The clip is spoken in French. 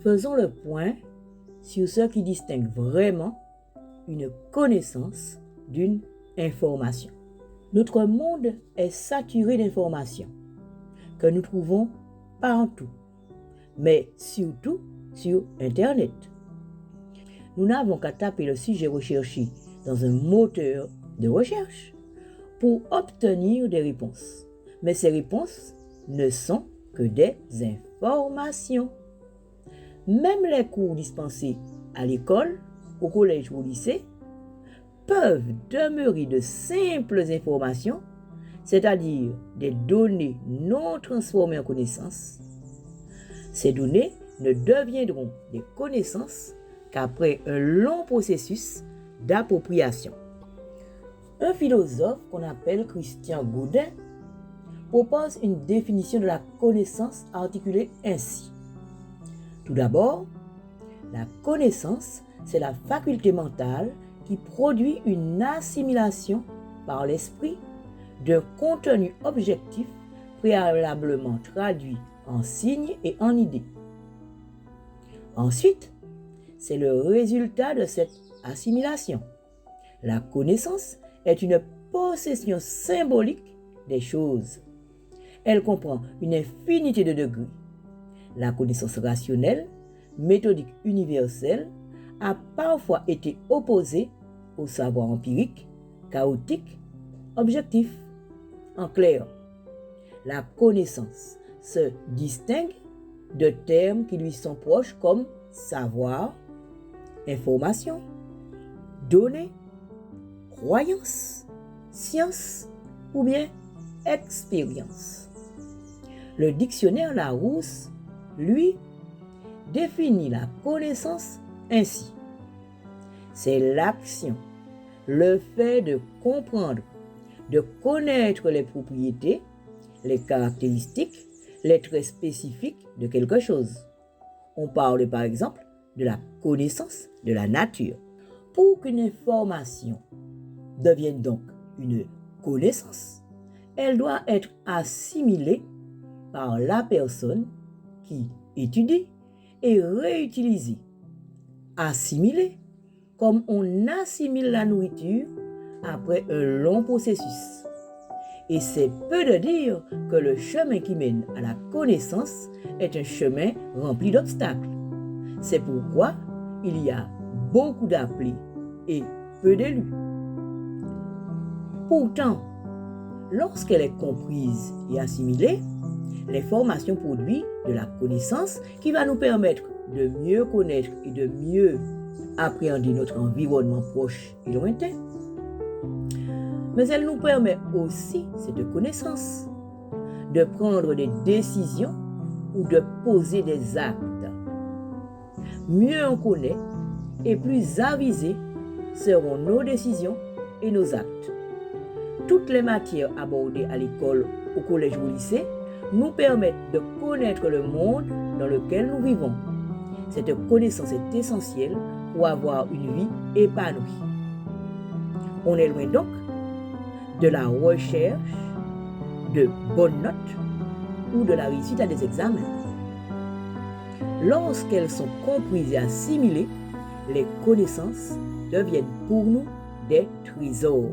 Faisons le point sur ce qui distingue vraiment une connaissance d'une information. Notre monde est saturé d'informations que nous trouvons partout, mais surtout sur Internet. Nous n'avons qu'à taper le sujet recherché dans un moteur de recherche pour obtenir des réponses. Mais ces réponses ne sont que des informations. Même les cours dispensés à l'école, au collège ou au lycée peuvent demeurer de simples informations, c'est-à-dire des données non transformées en connaissances. Ces données ne deviendront des connaissances qu'après un long processus d'appropriation. Un philosophe qu'on appelle Christian Godin propose une définition de la connaissance articulée ainsi. Tout d'abord, la connaissance, c'est la faculté mentale qui produit une assimilation par l'esprit d'un contenu objectif préalablement traduit en signes et en idées. Ensuite, c'est le résultat de cette assimilation. La connaissance est une possession symbolique des choses. Elle comprend une infinité de degrés. La connaissance rationnelle, méthodique universelle, a parfois été opposée au savoir empirique, chaotique, objectif. En clair, la connaissance se distingue de termes qui lui sont proches comme savoir, information, données, croyance, science ou bien expérience. Le dictionnaire Larousse, lui, définit la connaissance ainsi. C'est l'action, le fait de comprendre, de connaître les propriétés, les caractéristiques, les traits spécifiques de quelque chose. On parle par exemple de la connaissance de la nature. Pour qu'une information devienne donc une connaissance, elle doit être assimilée par la personne qui étudie et réutilisée. Assimilée comme on assimile la nourriture après un long processus. Et c'est peu de dire que le chemin qui mène à la connaissance est un chemin rempli d'obstacles. C'est pourquoi il y a beaucoup d'appelés et peu d'élus. Pourtant, lorsqu'elle est comprise et assimilée, l'information produit de la connaissance qui va nous permettre de mieux connaître et de mieux appréhender notre environnement proche et lointain. Mais elle nous permet aussi, cette connaissance, de prendre des décisions ou de poser des actes. Mieux on connaît et plus avisés seront nos décisions et nos actes. Toutes les matières abordées à l'école, au collège ou au lycée nous permettent de connaître le monde dans lequel nous vivons. Cette connaissance est essentielle pour avoir une vie épanouie. On est loin donc de la recherche de bonnes notes ou de la réussite à des examens. Lorsqu'elles sont comprises et assimilées, les connaissances deviennent pour nous des trésors.